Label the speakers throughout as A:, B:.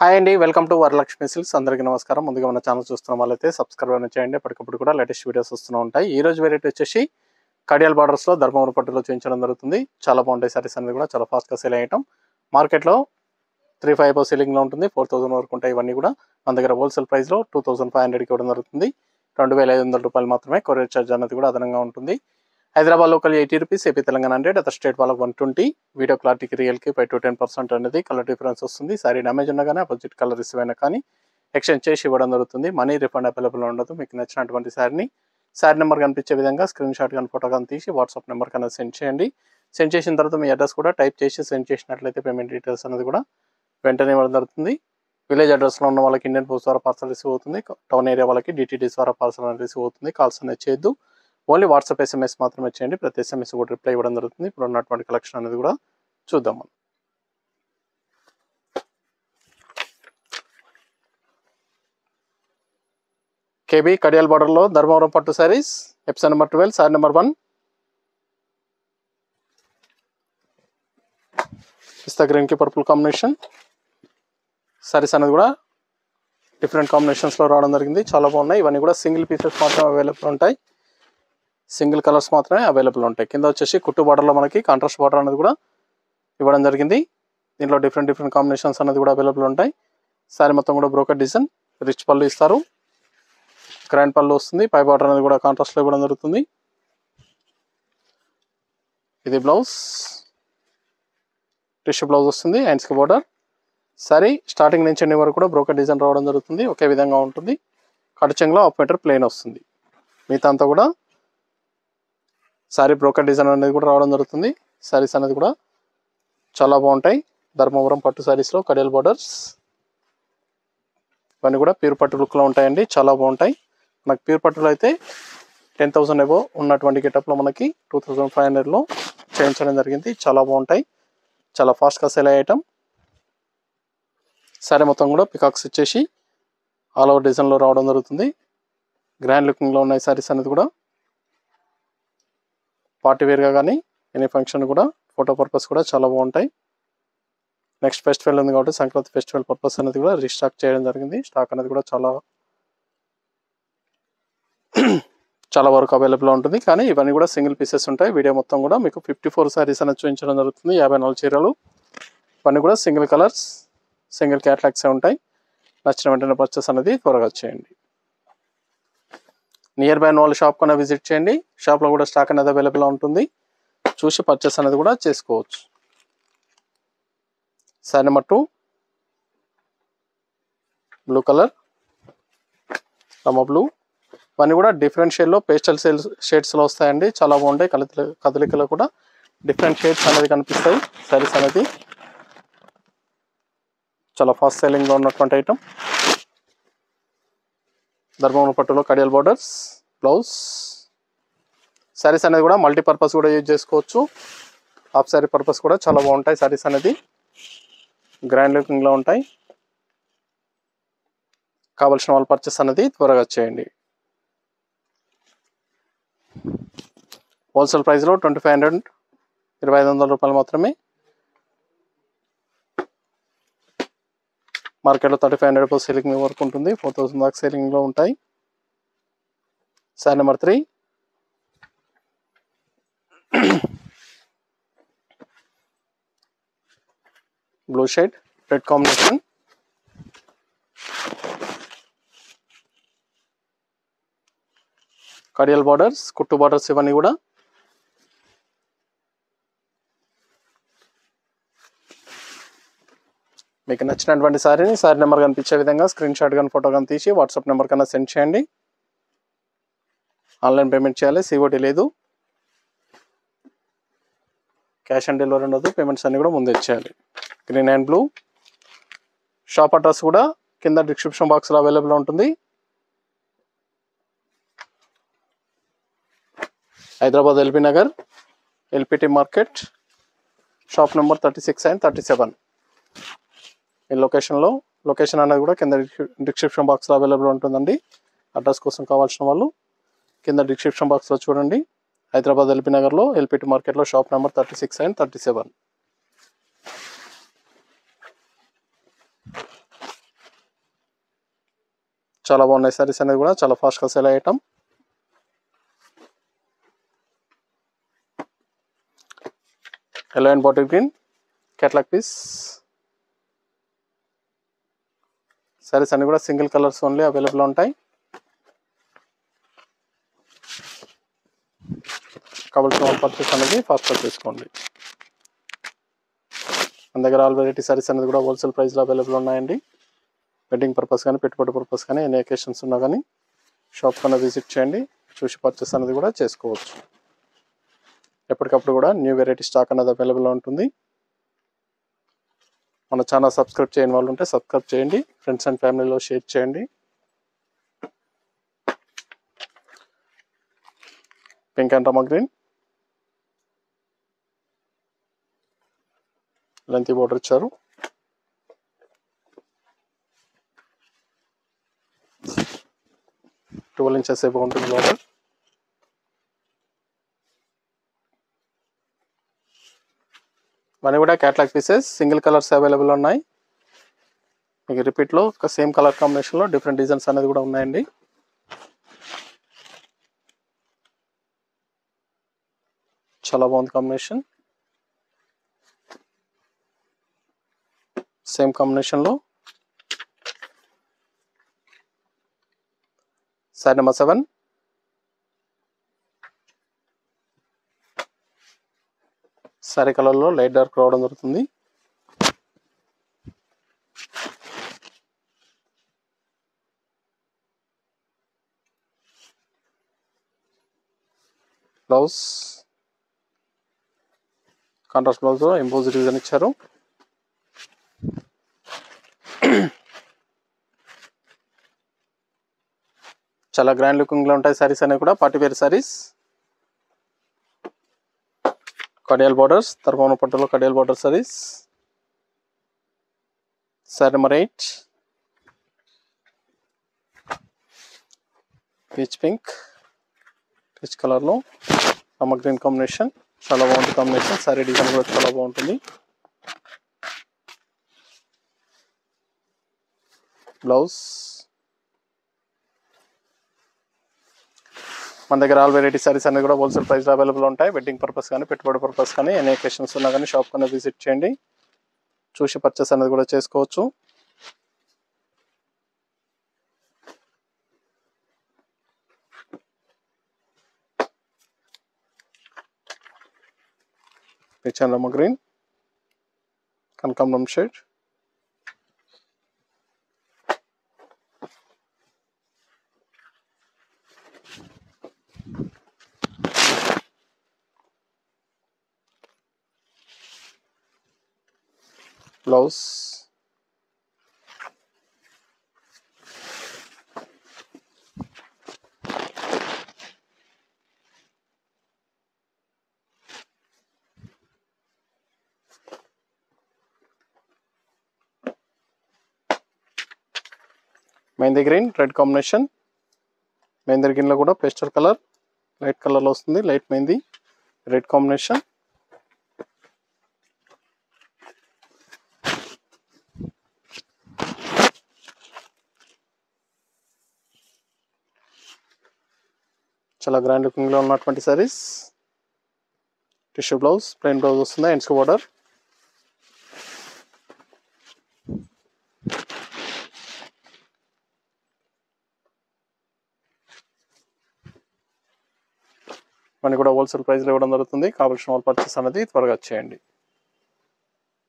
A: Hi అండి, welcome to Varalakshmi silks. అందరికీ నమస్కారం. ముందుగా మన ఛానల్ చూస్తున్న వాళ్ళైతే సబ్స్క్రైబ్ చేయండి. ఎప్పటికప్పుడు కూడా లేటెస్ట్ వీడియోస్ వస్తూ ఉంటాయి. ఈ రోజు వెరైటీ వచ్చేసి కడియాల్ బార్డర్స్లో ధర్మవరం పట్టులో చూపించడం జరుగుతుంది. చాలా బాగుంటాయి సారీస్ అనేది కూడా చాలా ఫాస్ట్గా సేల్ అయ్యటం. మార్కెట్లో 3,500 సెల్లింగ్లో ఉంటుంది. 4,000 వరకు ఉంటాయి. ఇవన్నీ కూడా మన దగ్గర హోల్సేల్ ప్రైస్లో 2,500కి ఇవ్వడం జరుగుతుంది. 2,500 రూపాయలు మాత్రమే. కొరియర్ ఛార్జ్ అనేది కూడా అదనంగా ఉంటుంది. Hyderabad local 80 rupees, AP Telangana 100, other state వాళ్ళకి 120. వీడియో క్లారిటీకి రియల్కి 5 to 10% అనేది కలర్ డిఫరెన్స్ వస్తుంది. సారీ డ్యామేజ్ ఉన్నా కానీ అపోజిట్ కలర్ రిసీవ్ అయినా కానీ ఎక్స్చేంజ్ చేసి ఇవ్వడం జరుగుతుంది. మనీ రిఫండ్ అవైలబుల్ ఉండదు. మీకు నచ్చినటువంటి శారీ నెంబర్ కనిపించే విధంగా స్క్రీన్ షాట్ కానీ ఫోటో కానీ తీసి వాట్సాప్ నెంబర్ కన్నా సెండ్ చేయండి. సెండ్ చేసిన తర్వాత మీ అడ్రస్ కూడా టైప్ చేసి సెండ్ చేసినట్లయితే పేమెంట్ డీటెయిల్స్ అనేది కూడా వెంటనే ఇవ్వడం జరుగుతుంది. విలేజ్ అడ్రస్లో ఉన్న వాళ్ళకి ఇండియన్ పోస్ట్ ద్వారా పార్సల్ రిసీవ్ అవుతుంది. టౌన్ ఏరియా వాళ్ళకి డిటీడీస్ ద్వారా పార్సల్ అనేది రిసీవ్ అవుతుంది. కాల్స్ అనేది చేయొద్దు. ఓన్లీ వాట్సాప్ SMS మాత్రమే చేయండి. ప్రతి SMS కూడా రిప్లై ఇవ్వడం జరుగుతుంది. ఇప్పుడు ఉన్నటువంటి కలెక్షన్ అనేది కూడా చూద్దాం మనం. కేబీ కడియాల్ బార్డర్లో ధర్మవరం పట్టు saris, episode number 12, sari number 1. పిస్తా గ్రీన్కి పర్పుల్ కాంబినేషన్ శారీస్ అనేది కూడా డిఫరెంట్ కాంబినేషన్స్లో రావడం జరిగింది. చాలా బాగున్నాయి. ఇవన్నీ కూడా సింగిల్ పీసెస్ మాత్రమే అవైలబుల్ ఉంటాయి. సింగిల్ కలర్స్ మాత్రమే అవైలబుల్ ఉంటాయి. కింద వచ్చేసి కుట్టు బార్డర్లో మనకి కాంట్రాస్ట్ బార్డర్ అనేది కూడా ఇవ్వడం జరిగింది. దీంట్లో డిఫరెంట్ కాంబినేషన్స్ అనేది కూడా అవైలబుల్ ఉంటాయి. శారీ మొత్తం కూడా బ్రోకెట్ డిజైన్, రిచ్ పళ్ళు ఇస్తారు, గ్రాండ్ పళ్ళు వస్తుంది. పై బార్డర్ అనేది కూడా కాంట్రాస్ట్లో ఇవ్వడం జరుగుతుంది. ఇది బ్లౌజ్, టిష్యూ బ్లౌజ్ వస్తుంది. హ్యాండ్స్కి బార్డర్. శారీ స్టార్టింగ్ నుంచి ఎండింగ్ వరకు కూడా బ్రోకెట్ డిజైన్ రావడం జరుగుతుంది. ఒకే విధంగా ఉంటుంది. కటిచెంగ్లో హాఫ్ మీటర్ ప్లెయిన్ వస్తుంది. మిగతా అంతా కూడా శారీ బ్రోకెట్ డిజైన్ అనేది కూడా రావడం జరుగుతుంది. శారీస్ అనేది కూడా చాలా బాగుంటాయి. ధర్మవరం పట్టు శారీస్లో కడియాల్ బార్డర్స్ ఇవన్నీ కూడా ప్యూర్ పట్టు లుక్లో ఉంటాయండి. చాలా బాగుంటాయి. మనకు ప్యూర్ పట్టులో అయితే 10,000 ఎబో ఉన్నటువంటి గెటప్లో మనకి 2,500లో చేయించడం జరిగింది. చాలా బాగుంటాయి. చాలా ఫాస్ట్గా సేల్ అయ్యే ఐటమ్. శారీ మొత్తం కూడా పికాక్స్ ఇచ్చేసి ఆల్ ఓవర్ డిజైన్లో రావడం జరుగుతుంది. గ్రాండ్ లుకింగ్లో ఉన్నాయి శారీస్ అనేది కూడా. పార్టీ వేర్గా కానీ ఎనీ ఫంక్షన్ కూడా ఫోటో పర్పస్ కూడా చాలా బాగుంటాయి. నెక్స్ట్ ఫెస్టివల్ ఉంది కాబట్టి సంక్రాంతి ఫెస్టివల్ పర్పస్ అనేది కూడా రీస్టాక్ చేయడం జరిగింది. స్టాక్ అనేది కూడా చాలా వరకు అవైలబుల్ ఉంటుంది. కానీ ఇవన్నీ కూడా సింగిల్ పీసెస్ ఉంటాయి. వీడియో మొత్తం కూడా మీకు 54 శారీస్ అనేది చూపించడం జరుగుతుంది. 54 చీరలు. ఇవన్నీ కూడా సింగిల్ కలర్స్, సింగిల్ క్యాటలాగ్సే ఉంటాయి. నచ్చిన వెంటనే పర్చేస్ అనేది త్వరగా చేయండి. నియర్ బై వాళ్ళు షాప్ కన్నా విజిట్ చేయండి. షాప్లో కూడా స్టాక్ అనేది అవైలబుల్ ఉంటుంది. చూసి పర్చేస్ అనేది కూడా చేసుకోవచ్చు. Sari number 2, blue colour, Rama blue. ఇవన్నీ కూడా డిఫరెంట్ షేడ్లో పేస్టల్ షేడ్స్లో వస్తాయండి. చాలా బాగుంటాయి. కదలికలో కూడా డిఫరెంట్ షేడ్స్ అనేది కనిపిస్తాయి. శారీస్ అనేది చాలా ఫాస్ట్ సెల్లింగ్లో ఉన్నటువంటి ఐటమ్. ధర్మవరం పట్టులో కడియాల్ బార్డర్స్, బ్లౌజ్. శారీస్ అనేది కూడా మల్టీపర్పస్ కూడా యూజ్ చేసుకోవచ్చు. హాఫ్ శారీ పర్పస్ కూడా చాలా బాగుంటాయి. శారీస్ అనేది గ్రాండ్ లుకింగ్లో ఉంటాయి. కావాల్సిన వాళ్ళు పర్చేస్ అనేది త్వరగా చేయండి. హోల్సేల్ ప్రైస్లో 2,500, 2,500 రూపాయలు మాత్రమే. మార్కెట్లో 3,500 సేలింగ్ వరకు ఉంటుంది. 4,000 దాకా సేలింగ్లో ఉంటాయి. Sari number 3, blue shade, red combination. Kadiyal borders, కుట్టు బార్డర్స్ ఇవన్నీ కూడా మీకు నచ్చినటువంటి శారీ నెంబర్ కనిపించే విధంగా స్క్రీన్ షాట్ కానీ ఫోటో కానీ తీసి వాట్సాప్ నెంబర్ కన్నా సెండ్ చేయండి. ఆన్లైన్ పేమెంట్ చేయాలి. COD లేదు. క్యాష్ ఆన్ డెలివరీ ఉండదు. పేమెంట్స్ అన్నీ కూడా ముందే చేయాలి. Green and blue. Shop address కూడా కింద డిస్క్రిప్షన్ బాక్స్లో అవైలబుల్ ఉంటుంది. Hyderabad LB Nagar, LPT market, shop number 36 and 37. ఈ లొకేషన్ అనేది కూడా కింద డిస్క్రిప్షన్ బాక్స్లో అవైలబుల్ ఉంటుందండి. అడ్రస్ కోసం కావాల్సిన వాళ్ళు కింద డిస్క్రిప్షన్ బాక్స్లో చూడండి. హైదరాబాద్ LB నగర్లో LPT మార్కెట్లో షాప్ నెంబర్ 36 and 37. చాలా బాగున్నాయి సారీస్ అనేది కూడా చాలా ఫాస్ట్గా సేల్ అయ్యటం. Yellow and bottle green catalogue piece. Saris అన్ని కూడా సింగిల్ కలర్స్ ఓన్లీ అవైలబుల్ ఉంటాయి. కావాల్సిన వాళ్ళు పర్చేస్ అనేది ఫాస్ట్గా తీసుకోండి. మన దగ్గర ఆల్ వెరైటీ సారీస్ అనేది కూడా హోల్సేల్ ప్రైస్లో అవైలబుల్ ఉన్నాయండి. వెడ్డింగ్ పర్పస్ కానీ పెట్టుబడి పర్పస్ కానీ ఎన్ని అకేషన్స్ ఉన్నా కానీ షాప్ కన్నా విజిట్ చేయండి, చూసి పర్చేస్ అనేది కూడా చేసుకోవచ్చు. ఎప్పటికప్పుడు కూడా న్యూ వెరైటీ స్టాక్ అనేది అవైలబుల్లో ఉంటుంది. మన ఛానల్ సబ్స్క్రైబ్ చేయని వాళ్ళు ఉంటే సబ్స్క్రైబ్ చేయండి, ఫ్రెండ్స్ అండ్ ఫ్యామిలీలో షేర్ చేయండి. Pink and Rama green lengthy border ఇచ్చారు. ట్వెల్వ్ ఇంచెస్ ఏబో ఉంటుంది బోర్డర్. ఇవన్నీ కూడా catalogue pieces, single colours available ఉన్నాయి. మీకు రిపీట్లో ఒక సేమ్ కలర్ కాంబినేషన్లో డిఫరెంట్ డిజైన్స్ అనేది కూడా ఉన్నాయండి. చాలా బాగుంది కాంబినేషన్. సేమ్ కాంబినేషన్లో సారీ నెంబర్ 7. సారీ కలర్లో లైట్ డార్క్ రావడం జరుగుతుంది. Blouse contrast blouse emboss design ఇచ్చారు. చాలా గ్రాండ్ లుకింగ్లో ఉంటాయి సారీస్ అనేవి కూడా, party wear saris. Kadiyal borders, Dharmavaram పట్టులో Kadiyal border saris. Sari number 8 peach pink, peach కలర్లో రమ గ్రీన్ కాంబినేషన్. చాలా బాగుంటుంది కాంబినేషన్. సారీ డిజైన్ కూడా చాలా బాగుంటుంది. బ్లౌజ్ మన దగ్గర ఆల్ వెరైటీ సారీస్ అనేది కూడా హోల్సేల్ ప్రైస్లో అవైలబుల్ ఉంటాయి. వెడ్డింగ్ పర్పస్ కానీ పెట్టుబడి పర్పస్ కానీ ఎన్ని అకేషన్స్ ఉన్నా కానీ షాప్ కన్నా విజిట్ చేయండి, చూసి పర్చేస్ అనేది కూడా చేసుకోవచ్చు. పిచ్ అండ్ రమ గ్రీన్, కనకాంబరం shade. Blouse mehndi green red combination. Mehndi గ్రీన్లో కూడా పేస్టల్ కలర్ లైట్ కలర్లో వస్తుంది. Light mehndi red combination. చాలా గ్రాండ్ లుకింగ్లో ఉన్నటువంటి saris. Tissue blouse, plain blouse వస్తుంది, ఎండ్స్ బార్డర్. మనకి కూడా హోల్సేల్ ప్రైస్లో ఇవ్వడం జరుగుతుంది. కావాల్సిన వాళ్ళు పర్చేస్ అనేది త్వరగా చేయండి.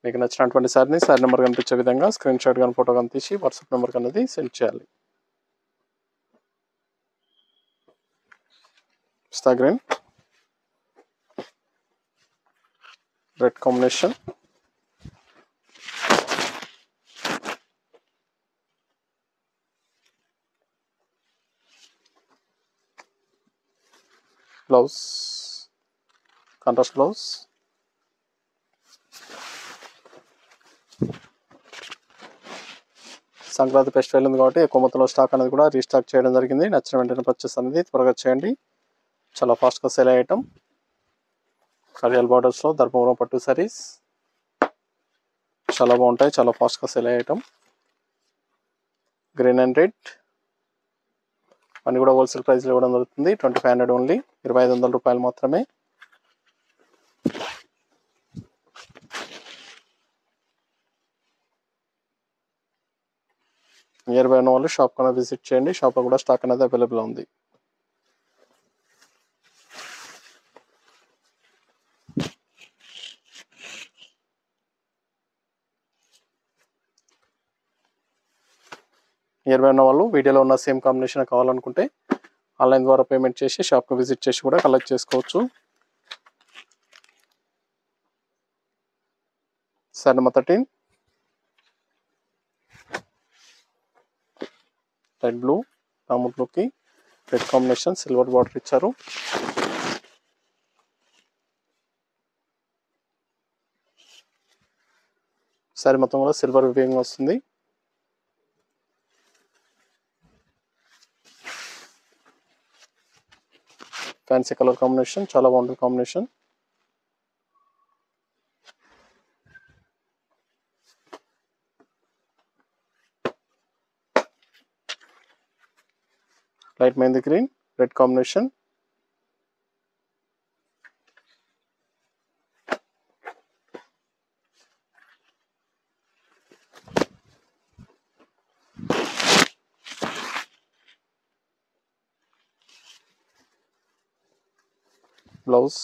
A: మీకు నచ్చినటువంటి సారీని సారీ నెంబర్ కనిపించే విధంగా స్క్రీన్ షాట్ కానీ ఫోటో కానీ తీసి వాట్సాప్ నెంబర్కి అనేది సెండ్ చేయాలి. Pista green red combination. Blouse contrast blouse. Sankranti festival ఉంది కాబట్టి ఎక్కువ మొత్తంలో స్టాక్ అనేది కూడా రీస్టాక్ చేయడం జరిగింది. నచ్చిన వెంటనే పర్చేస్ అనేది త్వరగా చేయండి, చాలా ఫాస్ట్గా సేల్ అయ్యటం. కడియాల్ బార్డర్స్లో ధర్మవరం పట్టు సారీస్ చాలా బాగుంటాయి, చాలా ఫాస్ట్గా సేల్ అయ్యటం. గ్రీన్ అండ్ రెడ్ అన్నీ కూడా హోల్సేల్ ప్రైస్లో ఇవ్వడం జరుగుతుంది. 2500 ఓన్లీ, 2500 రూపాయలు మాత్రమే. నియర్ బై ఉన్న వాళ్ళు షాప్ కన్నా విజిట్ చేయండి. షాప్లో కూడా స్టాక్ అనేది అవైలబుల్ ఉంది. నియర్ బై ఉన్న వాళ్ళు వీడియోలో ఉన్న సేమ్ కాంబినేషన్ కావాలనుకుంటే ఆన్లైన్ ద్వారా పేమెంట్ చేసి షాప్కి విజిట్ చేసి కూడా కలెక్ట్ చేసుకోవచ్చు. సారీ నెంబర్ 13 రెడ్ బ్లూ, రామర్ బ్లూకి రెడ్ కాంబినేషన్, సిల్వర్ బార్డర్ ఇచ్చారు. సారీ మొత్తం కూడా సిల్వర్ వివింగ్ వస్తుంది. ఫ్యాన్సీ కలర్ కాంబినేషన్, చాలా బాగుంటుంది combination. Light mehndi green, red combination. Blouse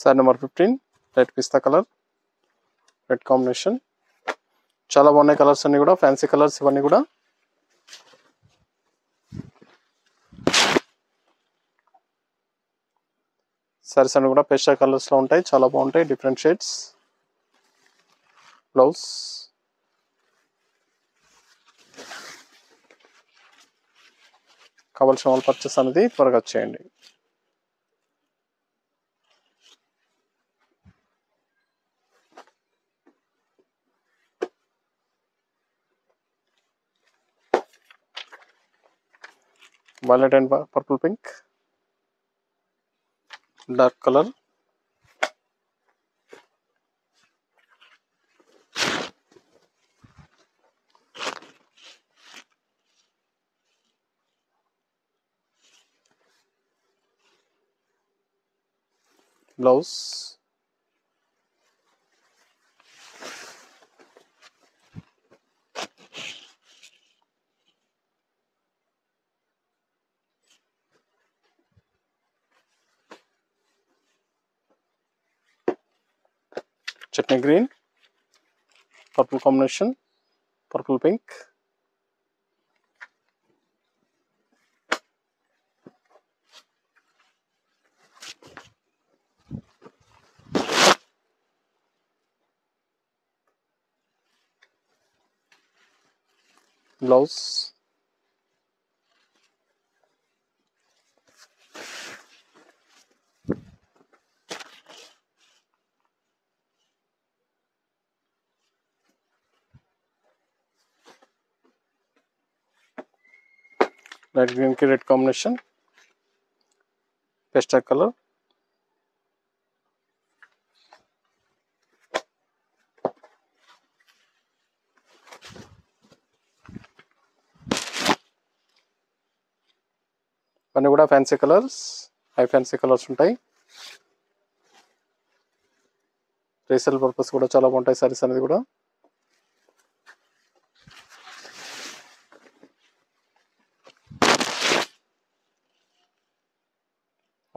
A: sari number 15 red pista colour, red combination. చాలా బాగున్నాయి కలర్స్ అన్ని కూడా, ఫ్యాన్సీ కలర్స్ ఇవన్నీ కూడా. సారీస్ అన్ని కూడా పేస్టల్ కలర్స్లో ఉంటాయి, చాలా బాగుంటాయి, డిఫరెంట్ షేడ్స్. బ్లౌజ్ కావాల్సిన వాళ్ళు పర్చేస్ అనేది త్వరగా చేయండి. Violet and purple pink, dark colour. Blouse chutney green, purple combination, purple pink. Blouse light green కి రెడ్ కాంబినేషన్, పేస్టల్ కలర్. అన్నీ కూడా fancy colours, high fancy colours ఉంటాయి. రీసేల్ పర్పస్ కూడా చాలా బాగుంటాయి సారీస్ అనేది కూడా.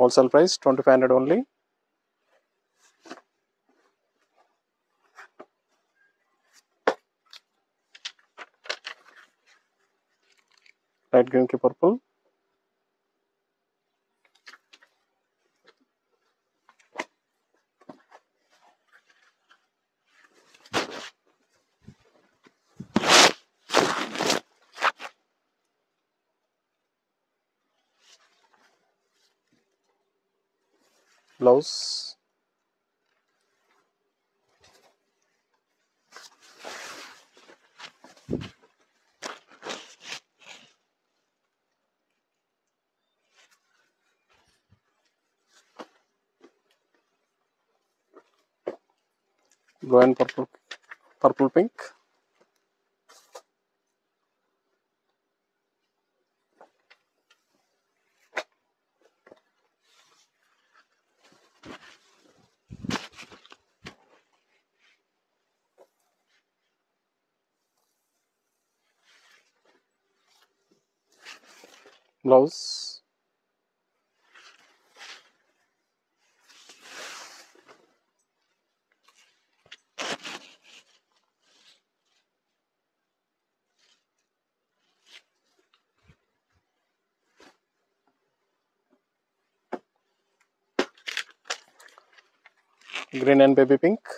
A: Wholesale price 2500 only. Light green కి purple, blouse blue and purple pink, blouse, green and baby pink,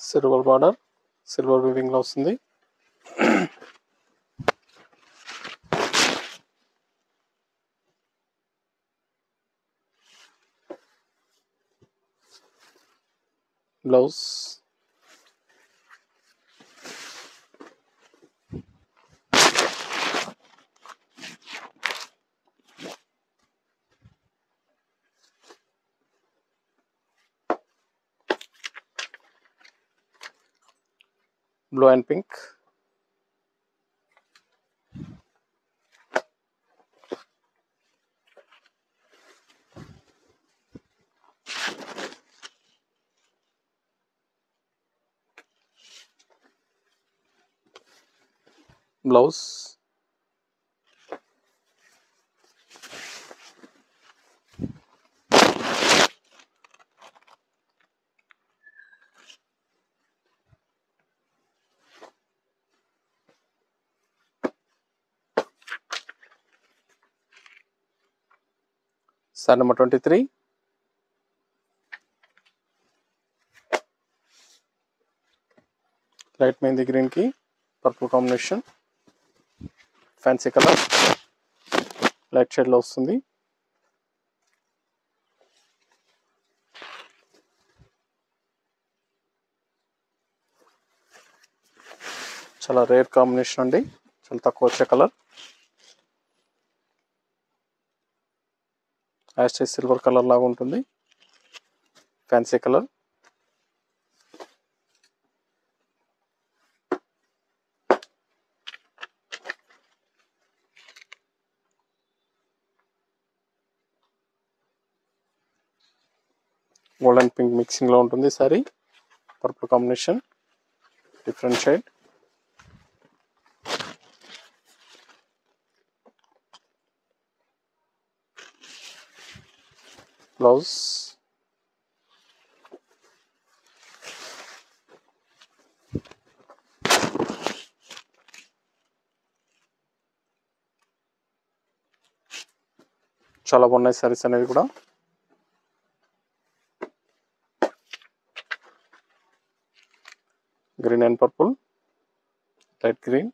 A: silver border, silver weaving లో వస్తుంది. Blouse, blue and pink, blouse, Side number 23. Light mehndi green ki purple combination, fancy color, light shade lo vastundi. Chala rare combination andi, chala takkuva vache color. Ash silver color laga untundi, fancy color. Gold and pink mixing lo untundi saree, purple combination, different shade. Blouse, చాలా బాగున్నాయి సారీస్ అనేవి కూడా. Green and purple, light green,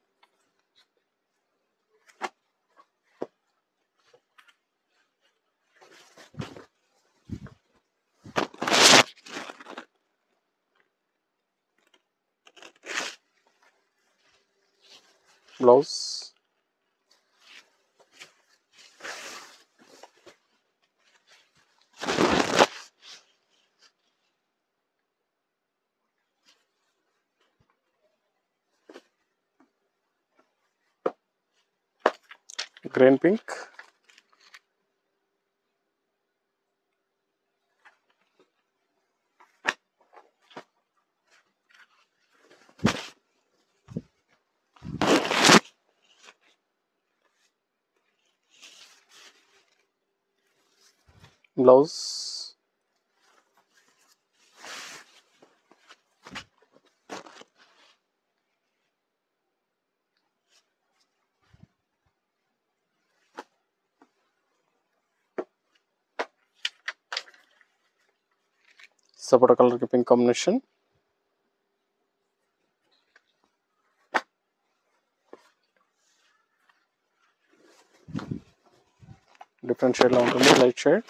A: blouse, green pink, blouse, sapota colour కి pink combination, different shade లో ఉంటుంది, light shade.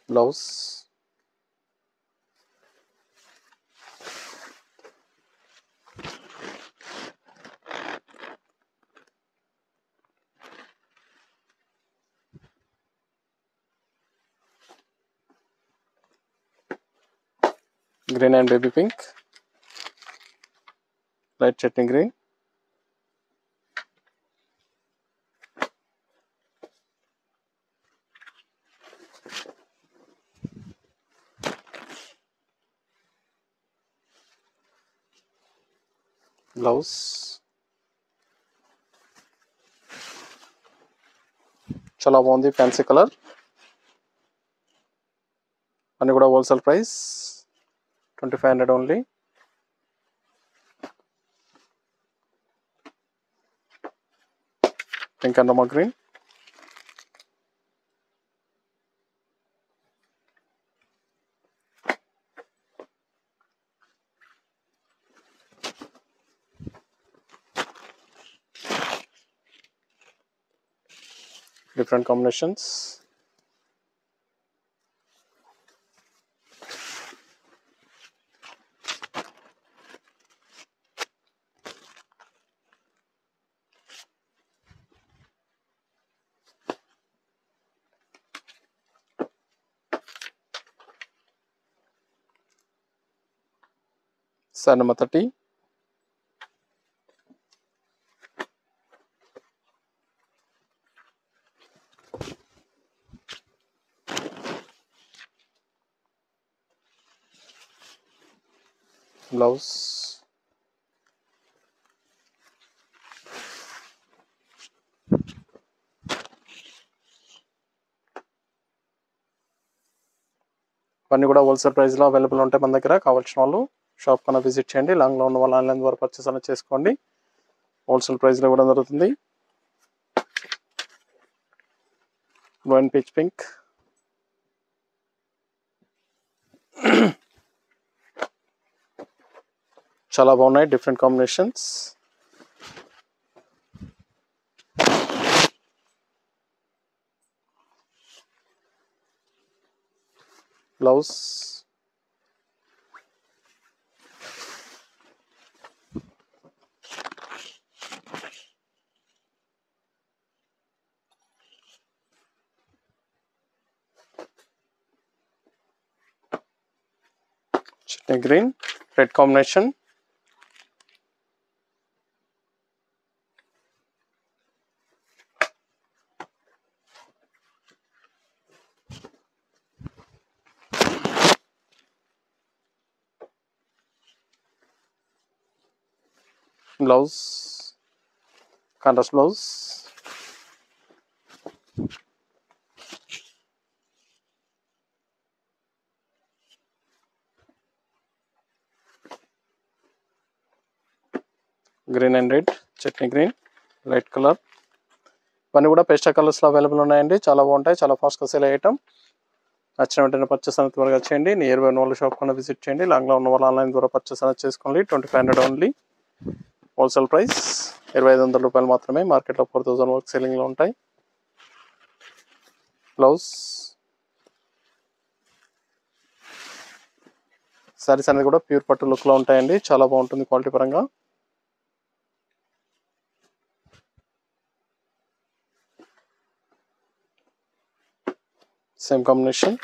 A: Blouse, green and baby pink, light chutney green, blouse చాలా బాగుంది, fancy colour, అన్ని కూడా wholesale price 2500 only. Pink and Rama green, different combinations. Size number 30. Blouse, అన్నీ కూడా wholesale ప్రైస్లో అవైలబుల్ ఉంటాయి మన దగ్గర. కావాల్సిన వాళ్ళు షాప్ కన్నా విజిట్ చేయండి. లాంగ్లో ఉన్న వాళ్ళు ఆన్లైన్ ద్వారా పర్చేస్ అనేది చేసుకోండి, హోల్సేల్ ప్రైస్లో కూడా జరుగుతుంది. బ్లూ అండ్ పీచ్ పింక్, చాలా బాగున్నాయి, different combinations. Blouse, chutney green, red combination. Blouse, contrast blouse. Green and red, chutney green, light colour. ఇవన్నీ కూడా పేస్టల్ కలర్స్లో అవైలబుల్ ఉన్నాయండి. చాలా బాగుంటాయి, చాలా ఫాస్ట్గా సేల్ అయ్యేటం. నచ్చిన వెంటనే పర్చేస్ అనేది త్వరగా చేయండి. నియర్ బై ఉన్న వాళ్ళు షాప్ కన్నా విజిట్ చేయండి. లాంగ్లో ఉన్న వాళ్ళు ఆన్లైన్ ద్వారా పర్చేస్ అనేది చేసుకోండి. 2500 ఓన్లీ, హోల్సేల్ ప్రైస్ 2500 రూపాయలు మాత్రమే. మార్కెట్లో 4000 వరకు సెల్లింగ్లో ఉంటాయి. బ్లౌజ్, సారీస్ అనేది కూడా ప్యూర్ పట్టు లుక్లో ఉంటాయండి, చాలా బాగుంటుంది క్వాలిటీ పరంగా. Same combination.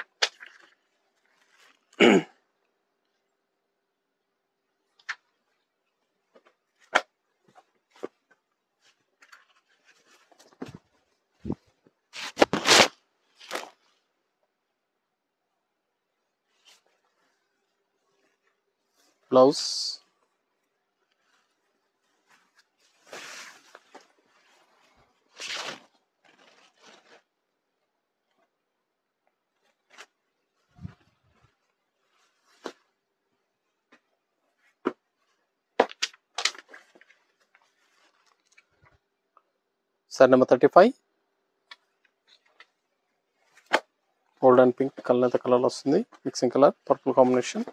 A: Blouse, sari number 35. Gold and pink colour colour వస్తుంది, mixing colour, purple combination.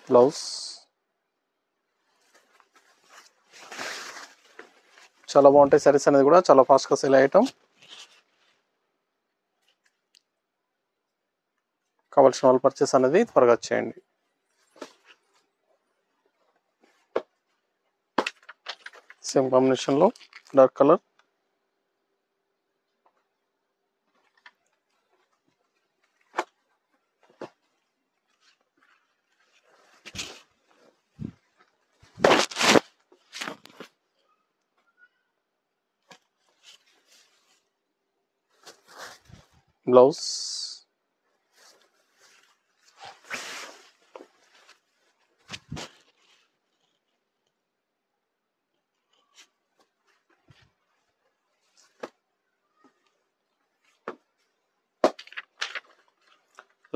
A: Blouse, చాలా బాగుంటాయి సారీస్ అనేది కూడా, చాలా ఫాస్ట్గా సేల్ అయ్యటం. కావాల్సిన వాళ్ళు పర్చేస్ అనేది త్వరగా చేయండి. సేమ్ కాంబినేషన్లో dark colour, blouse,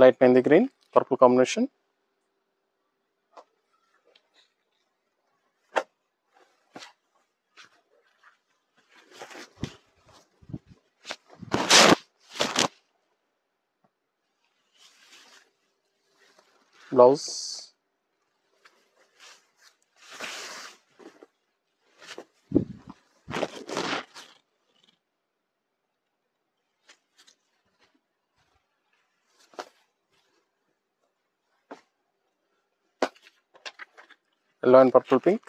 A: light mehndi green purple combination, blouse, yellow and purple pink,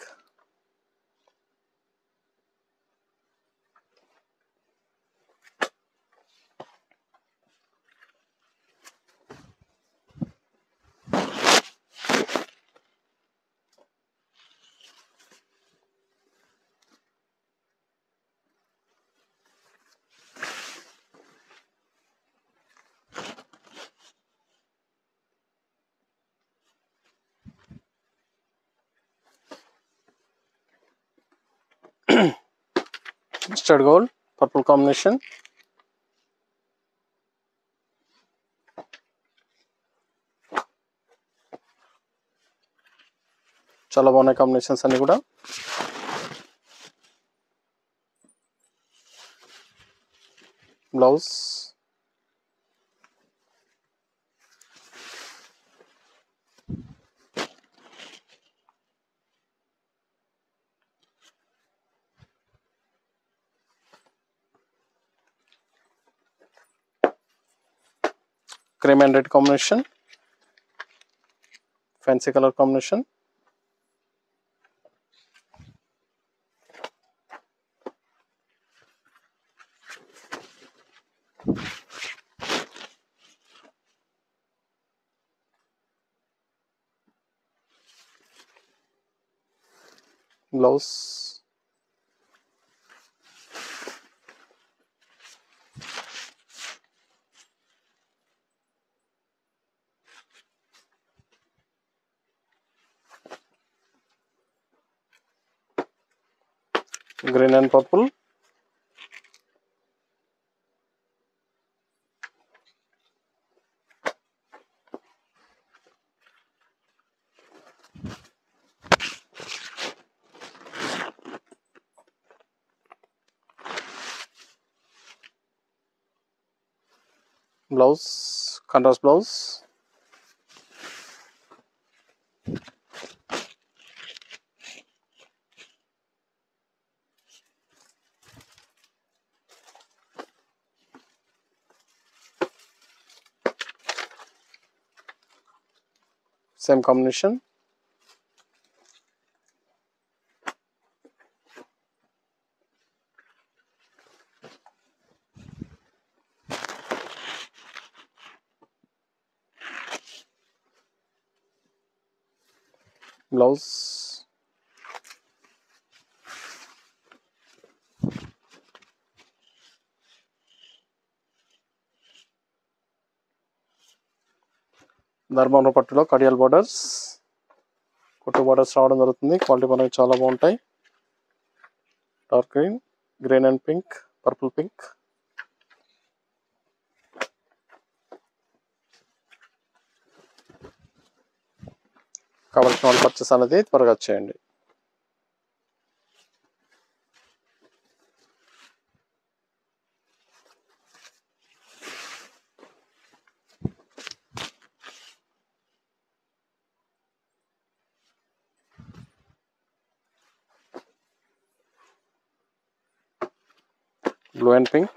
A: mustard gold purple combination, చాలా బాగున్నాయి కాంబినేషన్స్ అన్ని కూడా. Blouse, cream and red combination, fancy color combination, blouse, green and purple, blouse, contrast blouse, same combination, blouse, Dharmavaram పట్టులో Kadiyal borders, కొట్టు borders రావడం జరుగుతుంది. Quality మనకి చాలా బాగుంటాయి. Dark green, green and pink, purple pink, కావాల్సిన వాళ్ళు పర్చేస్ అనేది త్వరగా చేయండి. blue and pink,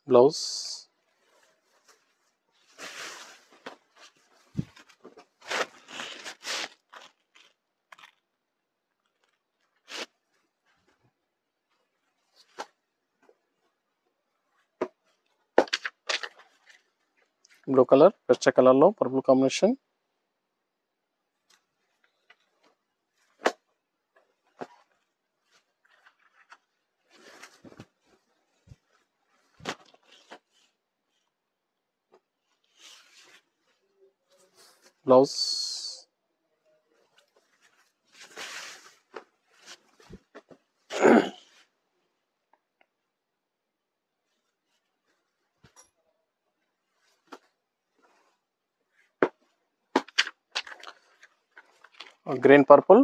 A: blouse, blue colour, pastel కలర్లో purple combination. Blouse green purple,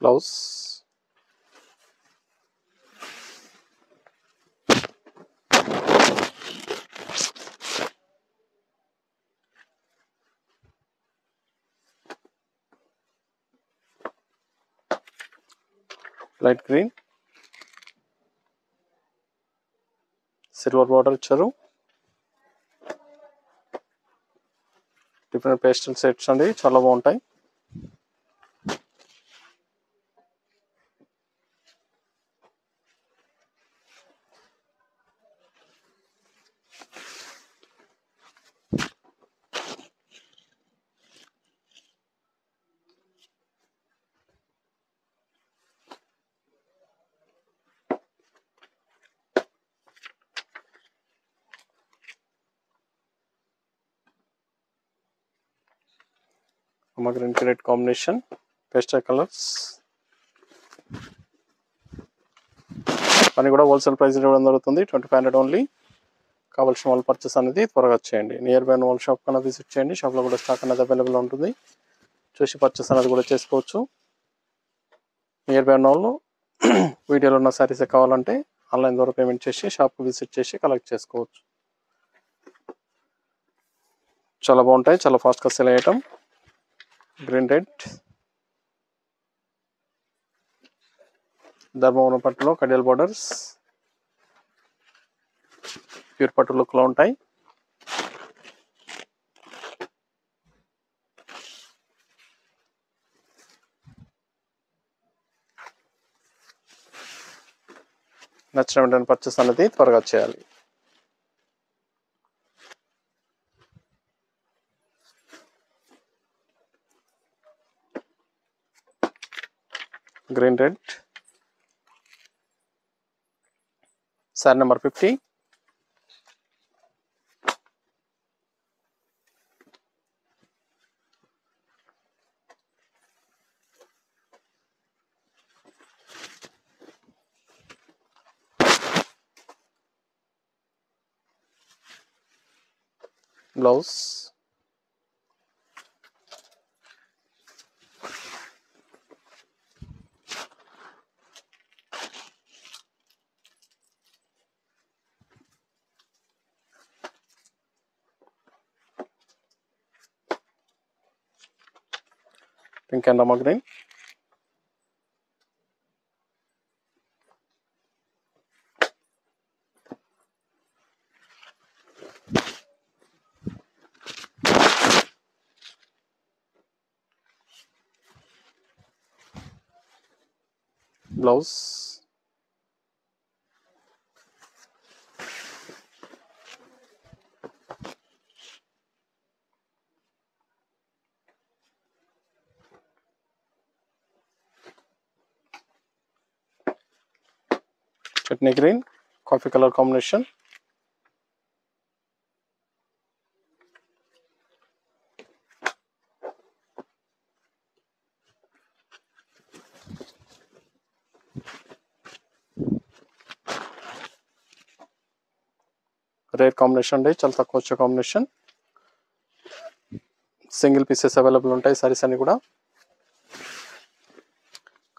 A: blouse light green, silver border ఇచ్చారు. డిఫరెంట్ పేస్టల్ సెట్స్ అండి, చాలా బాగుంటాయి. Green red combination, pastel colours. అని కూడా హోల్సేల్ ప్రైస్ ఇవ్వడం జరుగుతుంది, 2500 ఓన్లీ. కావాల్సిన వాళ్ళు పర్చేస్ అనేది త్వరగా చేయండి. నియర్ బై వాళ్ళ షాప్ కన్నా విజిట్ చేయండి. షాప్లో కూడా స్టాక్ అనేది అవైలబుల్ ఉంటుంది, చూసి పర్చేస్ అనేది కూడా చేసుకోవచ్చు. నియర్ బై వాళ్ళు వీడియోలో ఉన్న శారీస్ కావాలంటే ఆన్లైన్ ద్వారా పేమెంట్ చేసి షాప్కి విజిట్ చేసి కలెక్ట్ చేసుకోవచ్చు. చాలా బాగుంటాయి, చాలా ఫాస్ట్గా సెల్ అయ్యటం. గ్రీన్ రెడ్, ధర్మవరం పట్టులో కడియాల్ బార్డర్స్, ప్యూర్ పట్టు లుక్లో ఉంటాయి. నచ్చిన వెంటనే పర్చేస్ అనేది త్వరగా చేయాలి. Green red, sorry number 50. Blouse pink and Rama green, blouse chutney green, coffee colour combination. Rare combination అండి, చాలా తక్కువ వచ్చే కాంబినేషన్. సింగిల్ పీసెస్ అవైలబుల్ ఉంటాయి సారీస్ అన్ని కూడా.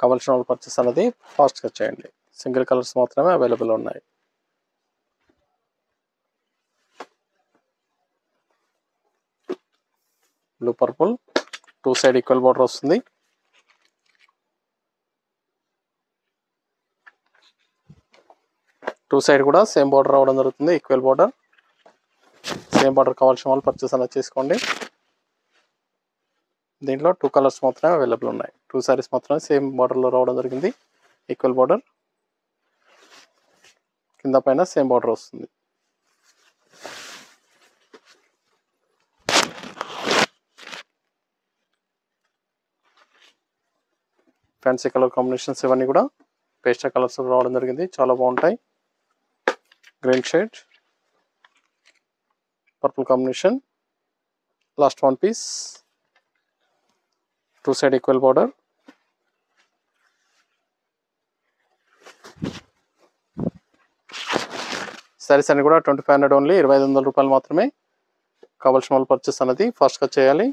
A: కావాల్సిన వాళ్ళు పర్చేస్ అనేది ఫాస్ట్గా చేయండి. సింగిల్ కలర్స్ మాత్రమే అవైలబుల్ ఉన్నాయి. Blue purple, 2 side equal border వస్తుంది. టూ సైడ్ కూడా సేమ్ బార్డర్ రావడం జరుగుతుంది, ఈక్వల్ బార్డర్. సేమ్ బార్డర్ కావాల్సిన వాళ్ళు పర్చేస్ అనేది చేసుకోండి. దీంట్లో 2 కలర్స్ మాత్రమే అవైలబుల్ ఉన్నాయి. 2 సారీస్ మాత్రమే సేమ్ బార్డర్లో రావడం జరిగింది. ఈక్వల్ బార్డర్, కింద పైన సేమ్ బార్డర్ వస్తుంది. ఫ్యాన్సీ కలర్ కాంబినేషన్స్ ఇవన్నీ కూడా పేస్టల్ కలర్స్ రావడం జరిగింది. చాలా బాగుంటాయి. Green shade, purple combination, last one piece, 2 side equal border. Saris అన్ని కూడా 2500 ఓన్లీ, 2500 రూపాయలు మాత్రమే. కావాల్సిన వాళ్ళు పర్చేస్ అనేది ఫాస్ట్గా చేయాలి.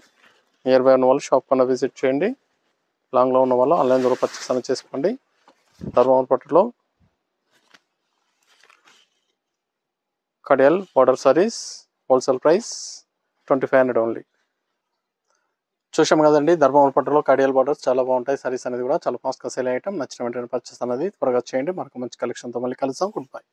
A: నియర్ బై ఉన్న వాళ్ళు షాప్ కన్నా విజిట్ చేయండి. లాంగ్లో ఉన్న వాళ్ళు ఆన్లైన్ ద్వారా పర్చేస్ అనేది చేసుకోండి. ధర్మవరం పట్టులో Kadiyal border saris wholesale price 2500 only. చూసాం కదండి, ధర్మవరం పట్టులో కడియాల్ బార్డర్స్ చాలా బాగుంటాయి. సారీస్ అనేది కూడా చాలా ఫాస్ట్గా సేల్ అయ్యటం. నచ్చిన వెంటనే పర్చేస్ అనేది త్వరగా చేయండి. మనకు మంచి కలెక్షన్తో మళ్ళీ కలుద్దాం. Good bye.